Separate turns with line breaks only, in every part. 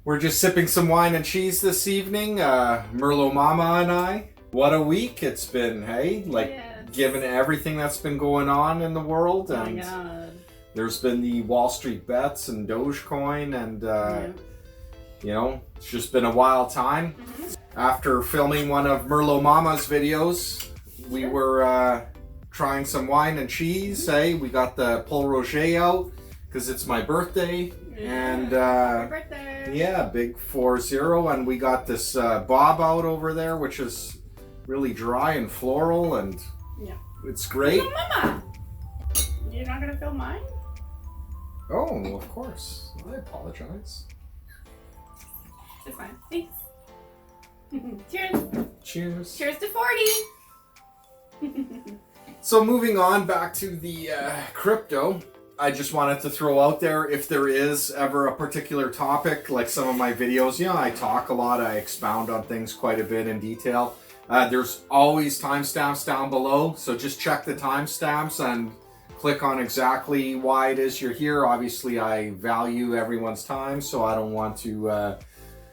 We're just sipping some wine and cheese this evening, Merlot Mama and I. What a week it's been, hey?
Yes.
Given everything that's been going on in the world.
Oh
And
my god.
there's been the Wall Street bets and Dogecoin and, you know, it's just been a wild time. After filming one of Merlot Mama's videos, we were trying some wine and cheese, hey? We got the Pol Roger out because it's my birthday. And
Happy birthday.
yeah, big 4-0, and we got this bob out over there, which is really dry and floral, and it's great.
Oh, Mama, you're not gonna film mine?
Oh, of course. I apologize.
It's fine. Thanks. Cheers.
Cheers.
Cheers to 40.
So moving on back to the crypto. I just wanted to throw out there, if there is ever a particular topic, like some of my videos, I talk a lot, I expound on things quite a bit in detail. There's always timestamps down below, so just check the timestamps and click on exactly why it is you're here. Obviously, I value everyone's time, so I don't want to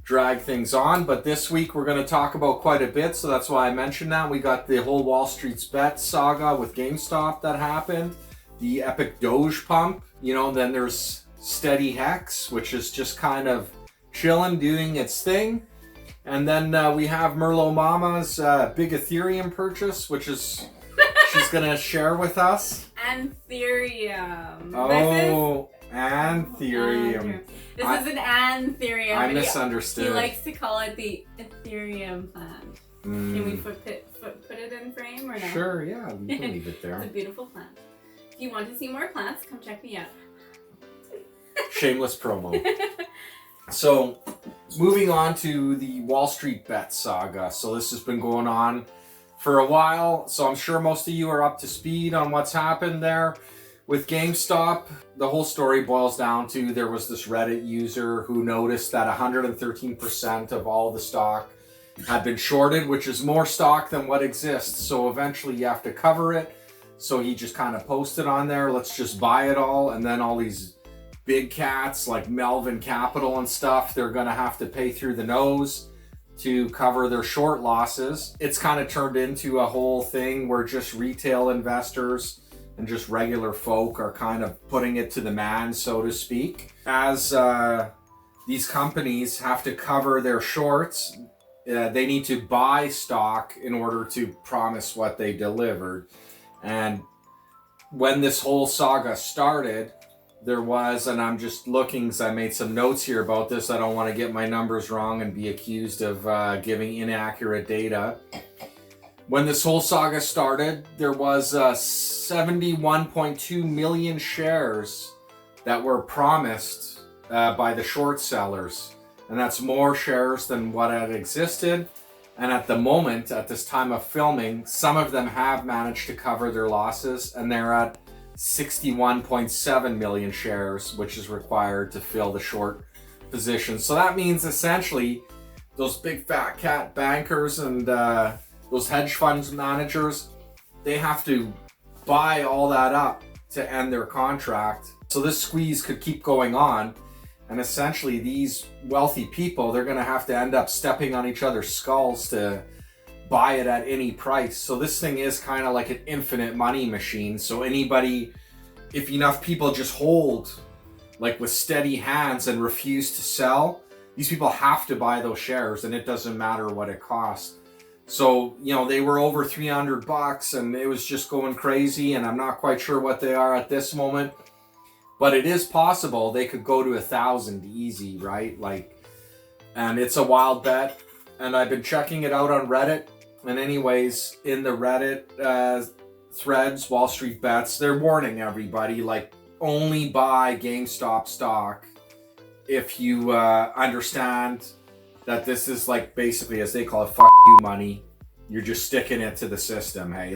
drag things on, but this week we're going to talk about quite a bit, so that's why I mentioned that. We got the whole Wall Street's bet saga with GameStop that happened. The epic Doge Pump, then there's Steady Hex, which is just kind of chilling, doing its thing. And then we have Merlot Mama's big Ethereum purchase, which is she's going to share with us.
Anthurium.
Oh, Anthurium.
This is an anthurium.
I misunderstood.
He likes to call it the Ethereum plant. Can we put it in frame or no?
Sure, yeah, we can leave it there.
It's a beautiful plant. If you want to see more plants, come check me out.
Shameless promo. So, moving on to the Wall Street bet saga. So this has been going on for a while. So I'm sure most of you are up to speed on what's happened there. With GameStop, the whole story boils down to there was this Reddit user who noticed that 113% of all the stock had been shorted, which is more stock than what exists. So eventually you have to cover it. So he just kind of posted on there, let's just buy it all. And then all these big cats like Melvin Capital and stuff, they're going to have to pay through the nose to cover their short losses. It's kind of turned into a whole thing where just retail investors and just regular folk are kind of putting it to the man, so to speak. As these companies have to cover their shorts, they need to buy stock in order to promise what they delivered. And when this whole saga started, there was, and I'm just looking, because I made some notes here about this, I don't want to get my numbers wrong and be accused of giving inaccurate data. When this whole saga started, there was 71.2 million shares that were promised by the short sellers. And that's more shares than what had existed. And at the moment, at this time of filming, some of them have managed to cover their losses, and they're at 61.7 million shares, which is required to fill the short position. So that means essentially those big fat cat bankers and those hedge funds managers, they have to buy all that up to end their contract. So this squeeze could keep going on. And essentially these wealthy people, they're going to have to end up stepping on each other's skulls to buy it at any price. So this thing is kind of like an infinite money machine. So anybody, if enough people just hold like with steady hands and refuse to sell, these people have to buy those shares, and it doesn't matter what it costs. So, they were over $300 and it was just going crazy, and I'm not quite sure what they are at this moment. But it is possible they could go to 1,000 easy, right? And it's a wild bet. And I've been checking it out on Reddit. And anyways, in the Reddit threads, Wall Street Bets, they're warning everybody, only buy GameStop stock if you understand that this is basically, as they call it, fuck you money. You're just sticking it to the system, hey?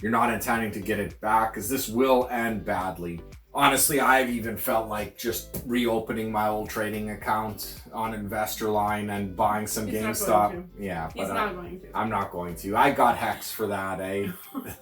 You're not intending to get it back, because this will end badly. Honestly, I've even felt like just reopening my old trading account on InvestorLine and buying some GameStop. Yeah, but I'm not going to. I got hexed for that, eh?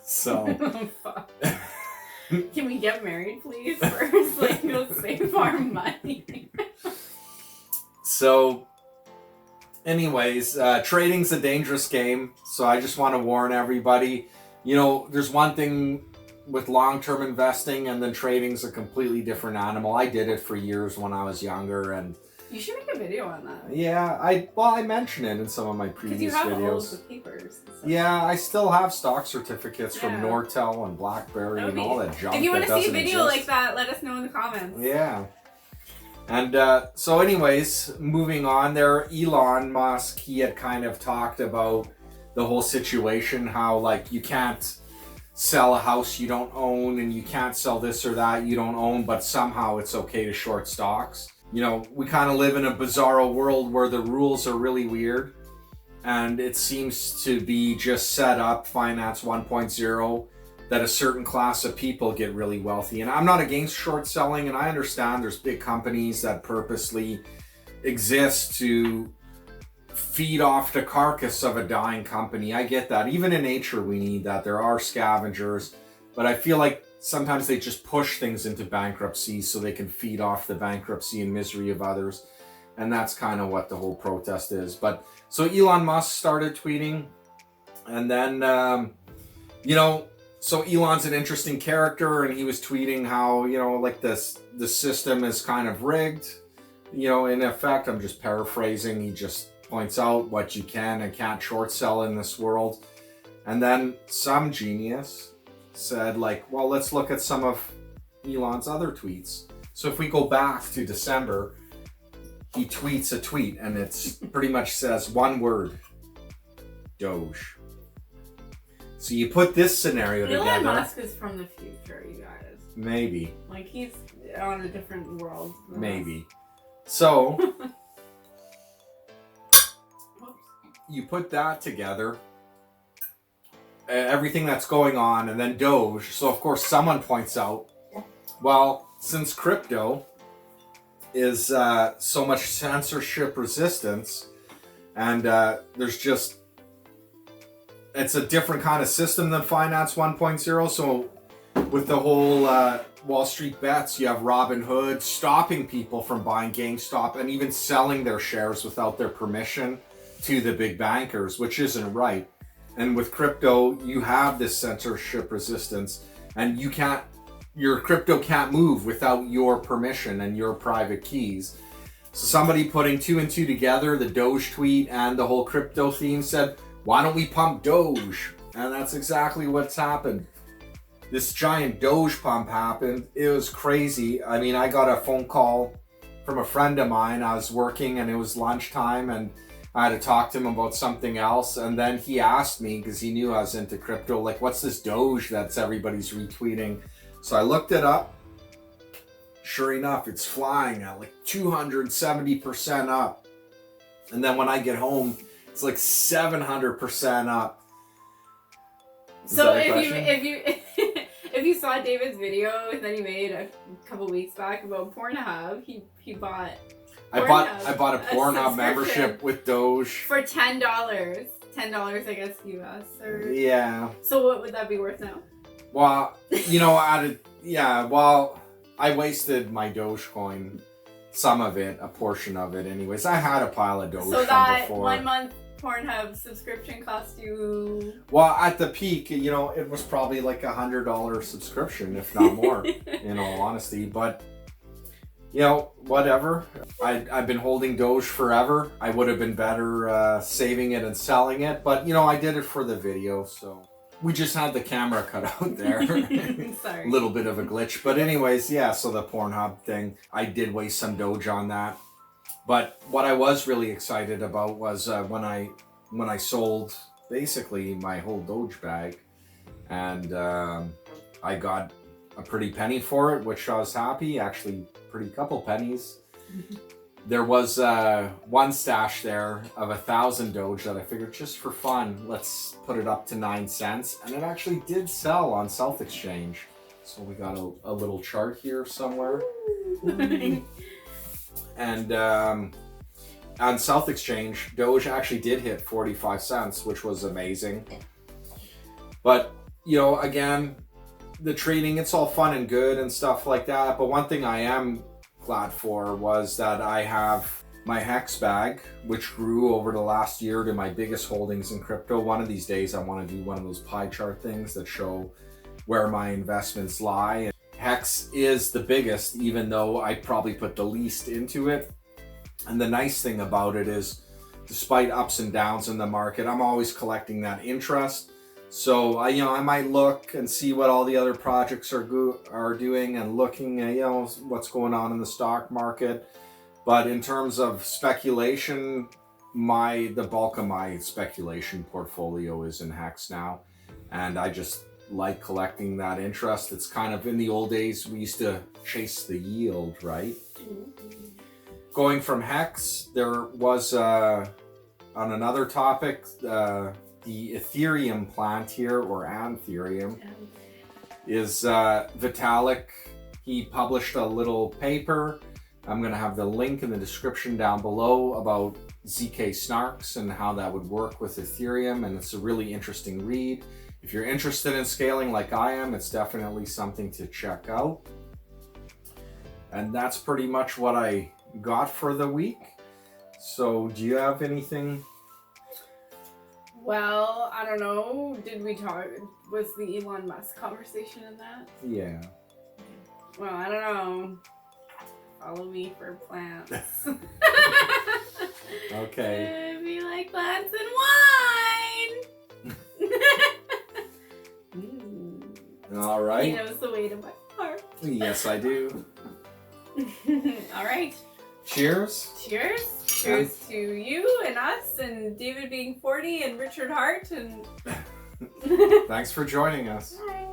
So.
Oh, fuck. Can we get married, please? First, go save our money.
So anyways, trading's a dangerous game. So I just want to warn everybody, you know, there's one thing with long-term investing, and then trading's a completely different animal. I did it for years when I was younger, and
you should make a video on that.
yeah, I mentioned it in some of my previous
videos. Because you have all
videos.
of the papers.
Yeah, I still have stock certificates from Nortel and BlackBerry and all that junk.
If you want
to
see a video like that, let us know in the comments.
Yeah. And so anyways, moving on there, Elon Musk, he had kind of talked about the whole situation, how like you can't sell a house you don't own, and you can't sell this or that you don't own, but somehow it's okay to short stocks. You know, we kind of live in a bizarro world where the rules are really weird, and it seems to be just set up, finance 1.0, that a certain class of people get really wealthy. And I'm not against short selling, and I understand there's big companies that purposely exist to feed off the carcass of a dying company. I get that. Even in nature, we need that. There are scavengers, but I feel like sometimes they just push things into bankruptcy so they can feed off the bankruptcy and misery of others. And that's kind of what the whole protest is. But so Elon Musk started tweeting, and then, you know, so Elon's an interesting character, and he was tweeting how, you know, like the system is kind of rigged. You know, in effect, I'm just paraphrasing. He just points out what you can and can't short sell in this world. And then some genius said, like, well, let's look at some of Elon's other tweets. So if we go back to December, he tweets a tweet, and it's pretty much says one word: Doge. So you put this scenario together.
Elon Musk is from the future, you guys.
Maybe.
Like, he's on a different world.
Maybe. So you put that together, everything that's going on, and then Doge. So of course someone points out, well, since crypto is so much censorship resistance, and there's just, it's a different kind of system than Finance 1.0. So with the whole Wall Street bets, you have Robinhood stopping people from buying GameStop and even selling their shares without their permission to the big bankers, which isn't right. And with crypto, you have this censorship resistance, and you can't, your crypto can't move without your permission and your private keys. So somebody putting two and two together, the Doge tweet and the whole crypto theme, said, why don't we pump Doge? And that's exactly what's happened. This giant Doge pump happened. It was crazy. I mean, I got a phone call from a friend of mine. I was working and it was lunchtime, and I had to talk to him about something else. And then he asked me, because he knew I was into crypto, like, what's this Doge that's everybody's retweeting? So I looked it up. Sure enough, it's flying at like 270% up. And then when I get home, it's like 700% up.
So if you saw David's video that he made a couple weeks back about Pornhub, he bought.
I bought a Pornhub membership with Doge
for $10. $10, I guess, US. Or...
Yeah.
So what would that be worth now?
Well, you know, I wasted my Dogecoin, some of it, a portion of it anyways. I had a pile of Doge
so
from before.
1 month Pornhub subscription cost you...
Well, at the peak, you know, it was probably like $100 subscription, if not more, in all honesty. But, you know, whatever. I've been holding Doge forever. I would have been better saving it and selling it. But, you know, I did it for the video, so... We just had the camera cut out there.
Sorry.
A little bit of a glitch. But anyways, yeah, so the Pornhub thing, I did waste some Doge on that. But what I was really excited about was when I sold basically my whole Doge bag, and I got a pretty penny for it, which I was happy. Actually, pretty couple pennies. There was one stash there of 1,000 Doge that I figured, just for fun, let's put it up to 9 cents. And it actually did sell on South Exchange. So we got a little chart here somewhere. And on South Exchange, Doge actually did hit 45 cents, which was amazing. But, you know, again, the trading, it's all fun and good and stuff like that. But one thing I am glad for was that I have my Hex bag, which grew over the last year to my biggest holdings in crypto. One of these days, I want to do one of those pie chart things that show where my investments lie. And Hex is the biggest, even though I probably put the least into it. And the nice thing about it is, despite ups and downs in the market, I'm always collecting that interest. So I might look and see what all the other projects are doing, and looking at what's going on in the stock market. But in terms of speculation, the bulk of my speculation portfolio is in Hex now, and I just like collecting that interest. It's kind of, in the old days, we used to chase the yield, right? Going from Hex, there was on another topic, the Ethereum plant here, or anthurium, is Vitalik. He published a little paper. I'm going to have the link in the description down below about ZKsnarks and how that would work with Ethereum, and it's a really interesting read. If you're interested in scaling like I am, it's definitely something to check out. And that's pretty much what I got for the week. So do you have anything?
Well, I don't know. Did we talk? Was the Elon Musk conversation in that?
Yeah.
Well, I don't know. Follow me for plants.
Okay.
It'd be like plants and wine.
All right.
He knows the way to my heart.
Yes, I do.
All right.
Cheers.
Cheers. Cheers to you and us and David being 40 and Richard Hart and...
Thanks for joining us.
Bye.